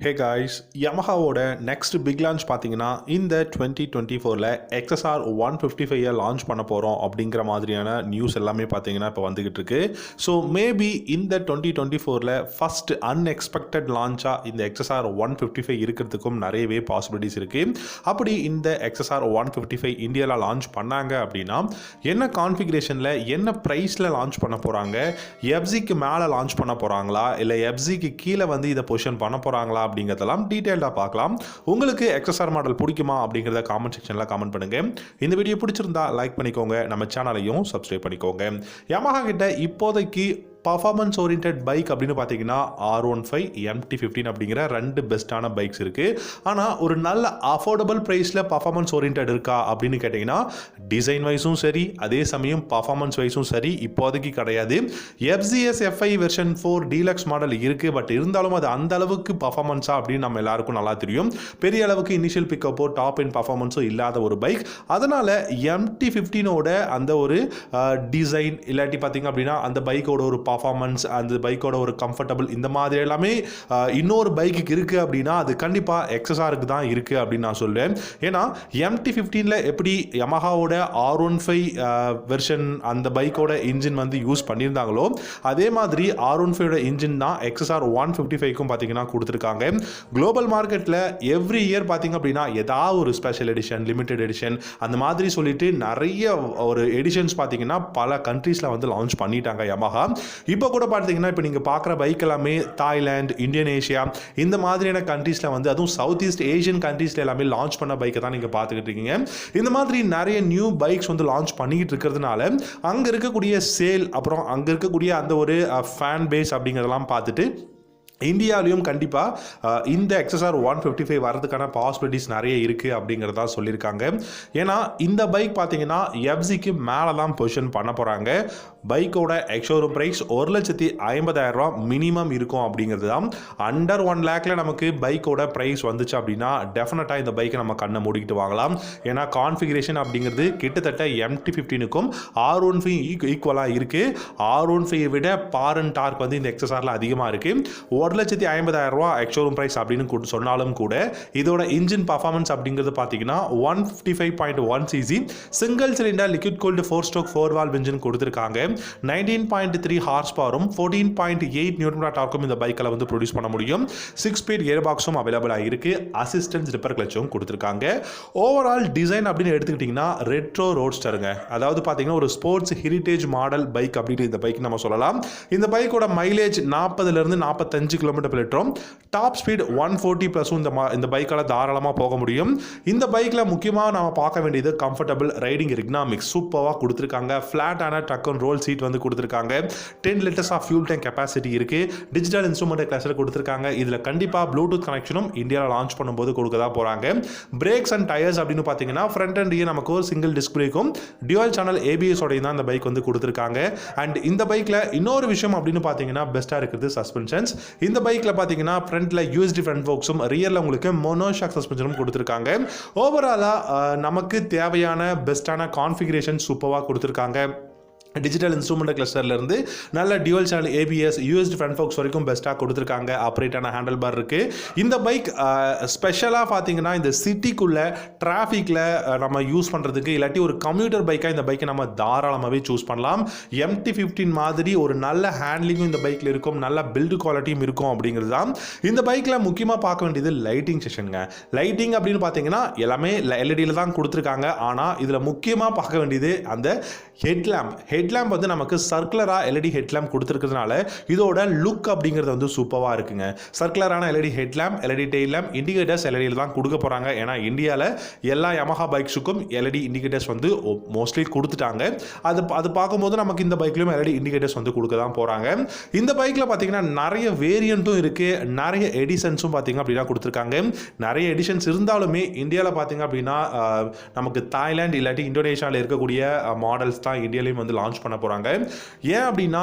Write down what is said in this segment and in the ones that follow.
ஹே guys, யமஹாவோட next big launch பார்த்தீங்கன்னா இந்த 2024ல் XSR 155 லான்ச் பண்ண போகிறோம் அப்படிங்கிற மாதிரியான நியூஸ் எல்லாமே பார்த்தீங்கன்னா இப்போ வந்துகிட்டு இருக்கு. ஸோ மேபி இந்த 2024ல் ஃபர்ஸ்ட் அன்எக்ஸ்பெக்டட் லான்ச்சாக இந்த XSR 155 இருக்கிறதுக்கும் நிறையவே பாசிபிலிட்டிஸ் இருக்குது. அப்படி இந்த XSR 155 இந்தியாவில் லான்ச் பண்ணாங்க அப்படின்னா என்ன கான்ஃபிகரேஷனில் என்ன ப்ரைஸில் லான்ச் பண்ண போகிறாங்க, எஃப்சிக்கு மேலே லான்ச் பண்ண போகிறாங்களா இல்லை எஃப்சிக்கு கீழே வந்து இதை பொசிஷன் பண்ண போகிறாங்களா அப்படிங்கிறதெல்லாம் டீட்டெயிலாக பார்க்கலாம். உங்களுக்கு XSR மாடல் பிடிக்குமா அப்படிங்கிறத காமெண்ட் செக்ஷனில் காமெண்ட் பண்ணுங்க. இந்த வீடியோ பிடிச்சிருந்தா லைக் பண்ணிக்கோங்க, நம்ம சேனலையும் சப்ஸ்கிரைப் பண்ணிக்கோங்க. யமஹா கிட்ட இப்போதைக்கு பர்ஃபார்மன்ஸ் ஓரியன்ட் பைக் அப்படின்னு பார்த்தீங்கன்னா R15 MT15 அப்படிங்கிற ரெண்டு பெஸ்ட்டான பைக்ஸ் இருக்குது. ஆனால் ஒரு நல்ல அஃபோர்டபுள் ப்ரைஸில் பர்ஃபார்மன்ஸ் ஓரியன்ட் இருக்கா அப்படின்னு கேட்டிங்கன்னா டிசைன் வைஸும் சரி, அதே சமயம் பர்ஃபார்மன்ஸ் வைஸும் சரி இப்போதைக்கு கிடையாது. FZS FI version 4 deluxe model இருக்குது. பட் இருந்தாலும் அது அந்த அளவுக்கு பர்ஃபார்மன்ஸா அப்படின்னு நம்ம எல்லாருக்கும் நல்லா தெரியும். பெரிய அளவுக்கு இனிஷியல் பிக்கப்போ டாப் இன் பர்ஃபார்மன்ஸோ இல்லாத ஒரு பைக். அதனால் MT15ஓட அந்த ஒரு டிசைன் இல்லாட்டி பார்த்தீங்க அப்படின்னா அந்த பைக்கோட ஒரு பர்ஃபார்மன்ஸ், அந்த பைக்கோட ஒரு கம்ஃபர்டபுள், இந்த மாதிரி எல்லாமே இன்னொரு பைக்குக்கு இருக்குது அப்படின்னா அது கண்டிப்பாக XSRக்கு தான் இருக்குது அப்படின்னு நான் சொல்லுவேன். ஏன்னா MT15ல் எப்படி யமஹாவோட R15 வெர்ஷன் அந்த பைக்கோட இன்ஜின் வந்து யூஸ் பண்ணியிருந்தாங்களோ அதே மாதிரி R15ஓட இன்ஜின் தான் XSR 155க்கும் பார்த்தீங்கன்னா கொடுத்துருக்காங்க. குளோபல் மார்க்கெட்டில் எவ்ரி இயர் பார்த்தீங்க அப்படின்னா ஏதாவது ஒரு ஸ்பெஷல் எடிஷன், லிமிடெட் எடிஷன் அந்த மாதிரி சொல்லிட்டு நிறைய ஒரு எடிஷன்ஸ் பார்த்தீங்கன்னா பல கண்ட்ரீஸில் வந்து லான்ச் பண்ணிட்டாங்க யமஹா. இப்போ கூட பார்த்தீங்கன்னா இப்போ நீங்கள் பார்க்குற பைக் எல்லாமே தாய்லாந்து, இந்தோனேஷியா இந்த மாதிரியான கண்ட்ரீஸில் வந்து, அதுவும் சவுத் ஈஸ்ட் ஏஷியன் கண்ட்ரீஸில் எல்லாமே லான்ச் பண்ண பைக்கை தான் நீங்கள் பார்த்துக்கிட்டு இருக்கீங்க. இந்த மாதிரி நிறைய நியூ பைக்ஸ் வந்து லான்ச் பண்ணிக்கிட்டு இருக்கிறதுனால அங்கே இருக்கக்கூடிய சேல், அப்புறம் அங்கே இருக்கக்கூடிய அந்த ஒரு ஃபேன் பேஸ் அப்படிங்கிறதெல்லாம் பார்த்துட்டு இந்தியாவிலையும் கண்டிப்பாக இந்த XSR 155 வரதுக்கான பாசிபிலிட்டிஸ் நிறைய இருக்குது அப்படிங்கிறதா சொல்லியிருக்காங்க. ஏன்னா இந்த பைக் பார்த்தீங்கன்னா எஃப்சிக்கு மேலே தான் பொசிஷன் பண்ண போகிறாங்க. பைக்கோட எக்ஸோரூம் ப்ரைஸ் 1,50,000 மினிமம் இருக்கும் அப்படிங்கிறது தான். அண்டர் 1 லேக்கில் நமக்கு பைக்கோட ப்ரைஸ் வந்துச்சு அப்படின்னா டெஃபினட்டாக இந்த பைக்கை நம்ம கண்ணை மூடிக்கிட்டு வாங்கலாம். ஏன்னா கான்ஃபிகரேஷன் அப்படிங்கிறது கிட்டத்தட்ட MT15க்கும் R15 ஈக்குவலாக இருக்குது. R15 விட பார் அண்ட் டார்க் வந்து இந்த XSRல அதிகமாக இருக்குது. 1,50,000 எக்ஸோரூம் ப்ரைஸ் அப்படின்னு சொன்னாலும் கூட இதோட இன்ஜின் பர்ஃபார்மன்ஸ் அப்படிங்கிறது பார்த்தீங்கன்னா 155.1 cc single cylinder liquid cooled 4-stroke 4-valve engine கொடுத்துருக்காங்க. 19.3 ஹார்ஸ் பவரும் 14.8 நியூட்டன் டார்க்கும் இந்த பைக்கில் வந்து ப்ரொடியூஸ் பண்ண முடியும். 6-speed கியர் பாக்ஸும் அவைலபிளாக இருக்கு. அசிஸ்டன்ஸ் ரிப்பர் கிளச்சும் கொடுத்துருக்காங்க. ஓவரால் டிசைன் அப்படின்னு எடுத்துக்கிட்டிங்கன்னா ரெட்ரோ ரோட்ஸ்டருங்க. அதாவது பார்த்தீங்கன்னா ஒரு ஸ்போர்ட்ஸ் ஹெரிட்டேஜ் மாடல் பைக் அப்படின்னு இந்த பைக் நம்ம சொல்லலாம். இந்த பைக்கோட மைலேஜ் 40லேருந்து 45 km/லிட்டரும், டாப் ஸ்பீட் 140+ இந்த பைக்கால தாராளமாக போக முடியும். இந்த பைக்கில் முக்கியமாக நம்ம பார்க்க வேண்டியது கம்ஃபர்டபுள் ரைடிங் எர்கனாமிக்ஸ் சூப்பராக கொடுத்துருக்காங்க. ஃப்ளாட்டான ட்ரக் அண்ட் ரோல் சீட் வந்து கொடுத்துருக்காங்க. 10 liters of fuel tank capacity இருக்குது. டிஜிட்டல் இன்ஸ்ட்ருமெண்ட் கிளஸ்டர் கொடுத்துருக்காங்க. இதில் கண்டிப்பாக ப்ளூடூத் கனெக்ஷனும் இந்தியாவில் லான்ச் பண்ணும்போது கொடுக்க தான் போகிறாங்க. பிரேக்ஸ் அண்ட் டயர்ஸ் அப்படின்னு பார்த்தீங்கன்னா ஃப்ரண்ட் அண்ட் ரியர் நமக்கு ஒரு சிங்கிள் டிஸ்க் பிரேக்கும் டியூவல் சேனல் ABS ஓடையும் தான் இந்த பைக் வந்து கொடுத்துருக்காங்க. அண்ட் இந்த பைக்கில் இன்னொரு விஷயம் அப்படின்னு பார்த்தீங்கன்னா பெஸ்ட்டாக இருக்குது சஸ்பென்ஷன்ஸ். இந்த பைக்கில் பார்த்தீங்கன்னா ஃப்ரண்ட்ல USD ஃப்ரண்ட் ஃபோக்ஸும் ரியரில் உங்களுக்கு மோனோஷாக் சஸ்பென்ஷனும் கொடுத்துருக்காங்க. ஓவராலாக நமக்கு தேவையான பெஸ்ட்டான கான்ஃபிகரேஷன் சூப்பராக கொடுத்துருக்காங்க. டிஜிட்டல் இன்ஸ்ட்ருமெண்ட் கிளஸ்டர்லேருந்து நல்ல dual channel ABS, USD front forks வரைக்கும் பெஸ்ட்டாக கொடுத்துருக்காங்க. ஆப்ரேட்டான ஹேண்டில் பார் இருக்குது. இந்த பைக் ஸ்பெஷலாக பார்த்தீங்கன்னா இந்த சிட்டிக்குள்ளே டிராஃபிக்கில் நம்ம யூஸ் பண்ணுறதுக்கு இல்லாட்டி ஒரு கம்யூட்டர் பைக்காக இந்த பைக்கை நம்ம தாராளமாகவே சூஸ் பண்ணலாம். MT15 மாதிரி ஒரு நல்ல ஹேண்ட்லிங்கும் இந்த பைக்கில் இருக்கும், நல்ல பில்டு குவாலிட்டியும் இருக்கும் அப்படிங்கிறது தான். இந்த பைக்கில் முக்கியமாக பார்க்க வேண்டியது லைட்டிங் செஷனுங்க. லைட்டிங் அப்படின்னு பார்த்தீங்கன்னா எல்லாமே LED தான் கொடுத்துருக்காங்க. ஆனால் இதில் முக்கியமாக பார்க்க வேண்டியது அந்த ஹெட்லாம்ப் வந்து நமக்கு சர்க்குலராக LED ஹெட்லாம்ப் கொடுத்துருக்கிறதுனால இதோட லுக் அப்படிங்கிறது வந்து சூப்பராக இருக்குங்க. சர்க்குலரான LED headlamp, LED tail lamp, indicators LED தான் கொடுக்க போகிறாங்க. ஏன்னா இந்தியாவில் எல்லா யமஹா பைக்ஸுக்கும் LED இண்டிகேட்டர்ஸ் வந்து மோஸ்ட்லி கொடுத்துட்டாங்க. அது பார்க்கும்போது நமக்கு இந்த பைக்லையும் LED இண்டிகேட்டர்ஸ் வந்து கொடுக்க தான் போகிறாங்க. இந்த பைக்கில் பார்த்தீங்கன்னா நிறைய வேரியண்ட்டும் இருக்குது, நிறைய எடிஷன்ஸும் பார்த்தீங்க அப்படின்னா கொடுத்துருக்காங்க. நிறைய எடிஷன்ஸ் இருந்தாலுமே இந்தியாவில் பார்த்தீங்க அப்படின்னா நமக்கு தாய்லாந்து இல்லாட்டி இந்தோனேஷியாவில் இருக்கக்கூடிய மாடல்ஸ் தான் இந்தியாலையும் வந்து லான்ச் பண்ண போகிறாங்க. ஏன் அப்படின்னா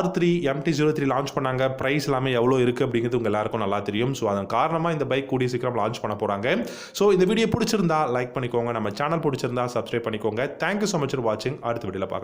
R3 MT-03 லான்ச் பண்ணாங்க. ப்ரைஸ் எல்லாமே எவ்வளோ இருக்குது அப்படிங்கிறது உங்கள் எல்லாருக்கும் நல்லா தெரியும். ஸோ அதன் காரணமாக இந்த பைக் கூடிய சீக்கிரம் லான்ச் பண்ண போகிறாங்க. ஸோ இந்த வீடியோ பிடிச்சிருந்தா லைக் பண்ணிக்கோங்க, நம்ம சேனல் பிடிச்சிருந்தா சப்ஸ்கிரைப் பண்ணிக்கோங்க. தேங்க்யூ ஸோ மச் ஃபார் வாட்சிங். அடுத்த வீடியோவில் பார்க்கலாம்.